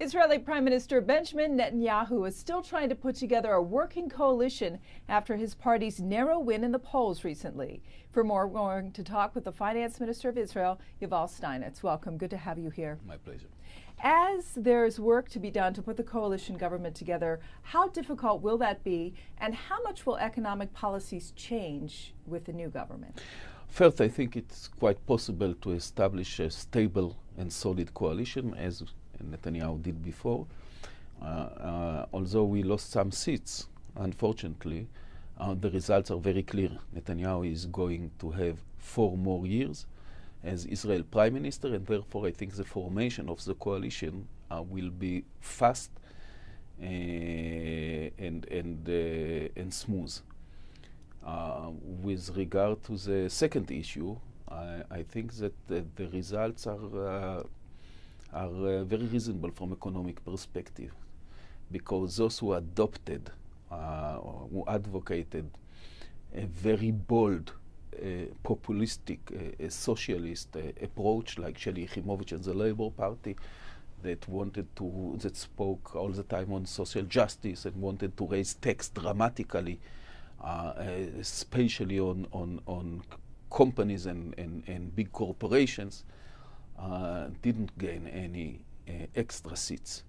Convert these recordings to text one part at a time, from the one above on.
Israeli Prime Minister Benjamin Netanyahu is still trying to put together a working coalition after his party's narrow win in the polls recently. For more, we're going to talk with the Finance Minister of Israel, Yuval Steinitz. Welcome. Good to have you here. My pleasure. As there's work to be done to put the coalition government together, how difficult will that be, and how much will economic policies change with the new government? First, I think it's quite possible to establish a stable and solid coalition, as Netanyahu did before. Although we lost some seats, unfortunately, the results are very clear. Netanyahu is going to have 4 more years as Israel Prime Minister, and therefore I think the formation of the coalition will be fast and smooth. With regard to the second issue, I think that the results are very reasonable from economic perspective, because those who adopted, who advocated a very bold, populistic, socialist approach, like Shelley Yachimowicz and the Labour Party, that spoke all the time on social justice and wanted to raise tax dramatically, especially on companies and big corporations, didn't gain any extra seats.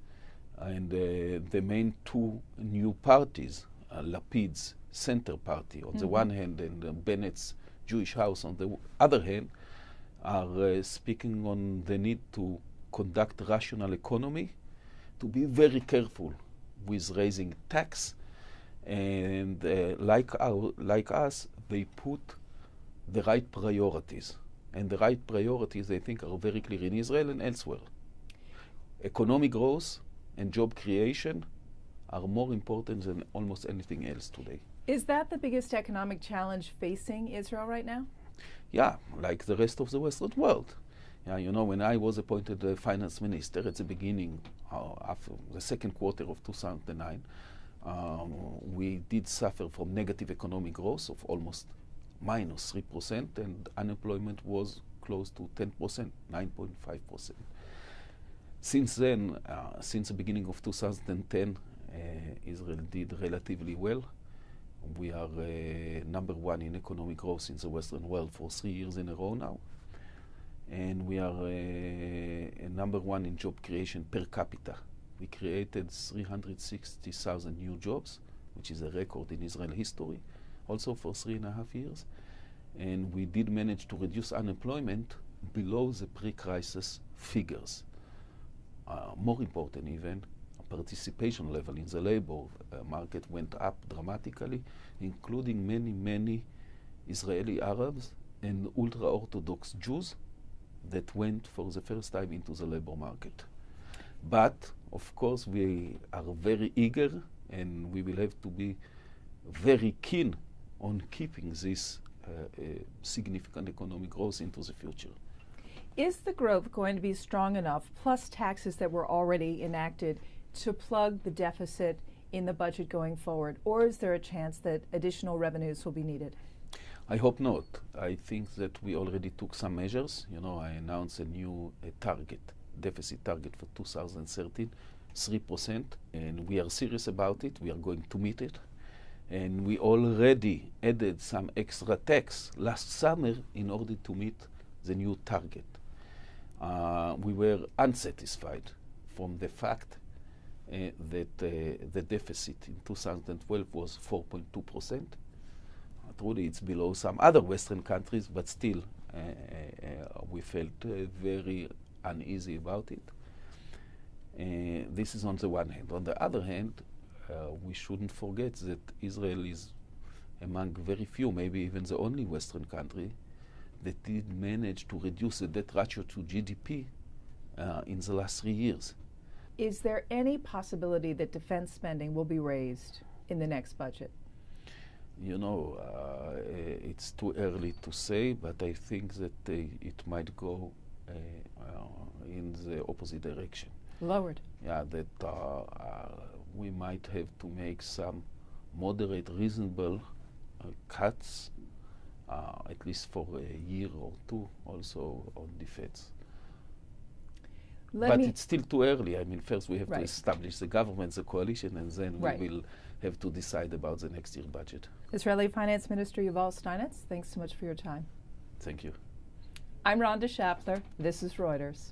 And the main 2 new parties, Lapid's Center Party on the one hand and Bennett's Jewish House on the other hand, are speaking on the need to conduct rational economy, to be very careful with raising tax, and like us, they put the right priorities. And the right priorities, I think, are very clear in Israel and elsewhere. Economic growth and job creation are more important than almost anything else today. Is that the biggest economic challenge facing Israel right now? Yeah, like the rest of the Western world. Yeah, you know, when I was appointed finance minister at the beginning, after the second quarter of 2009, we did suffer from negative economic growth of almost minus 3%, and unemployment was close to 10%, 9.5%. Since then, since the beginning of 2010, Israel did relatively well. We are number 1 in economic growth in the Western world for 3 years in a row now. And we are number 1 in job creation per capita. We created 360,000 new jobs, which is a record in Israel history, also for 3.5 years. And we did manage to reduce unemployment below the pre-crisis figures. More important even, participation level in the labor market went up dramatically, including many Israeli Arabs and ultra-Orthodox Jews that went for the first time into the labor market. But, of course, we are very eager, and we will have to be very keen on keeping this significant economic growth into the future. Is the growth going to be strong enough, plus taxes that were already enacted, to plug the deficit in the budget going forward? Or is there a chance that additional revenues will be needed? I hope not. I think that we already took some measures. You know, I announced a new deficit target for 2013, 3%, and we are serious about it. We are going to meet it. And we already added some extra tax last summer in order to meet the new target. We were unsatisfied from the fact that the deficit in 2012 was 4.2%. Truly, it's below some other Western countries, but still we felt very uneasy about it. This is on the one hand. On the other hand, we shouldn't forget that Israel is among very few, maybe even the only Western country that did manage to reduce the debt ratio to GDP in the last 3 years. Is there any possibility that defense spending will be raised in the next budget? You know, it's too early to say, but I think that it might go in the opposite direction. Lowered? Yeah, that we might have to make some moderate, reasonable cuts, at least for a year or two, also on defense. But it's still too early. I mean, first we have Right. to establish the government, the coalition, and then Right. we will have to decide about the next year budget. Israeli Finance Minister Yuval Steinitz, thanks so much for your time. Thank you. I'm Rhonda Schaffler. This is Reuters.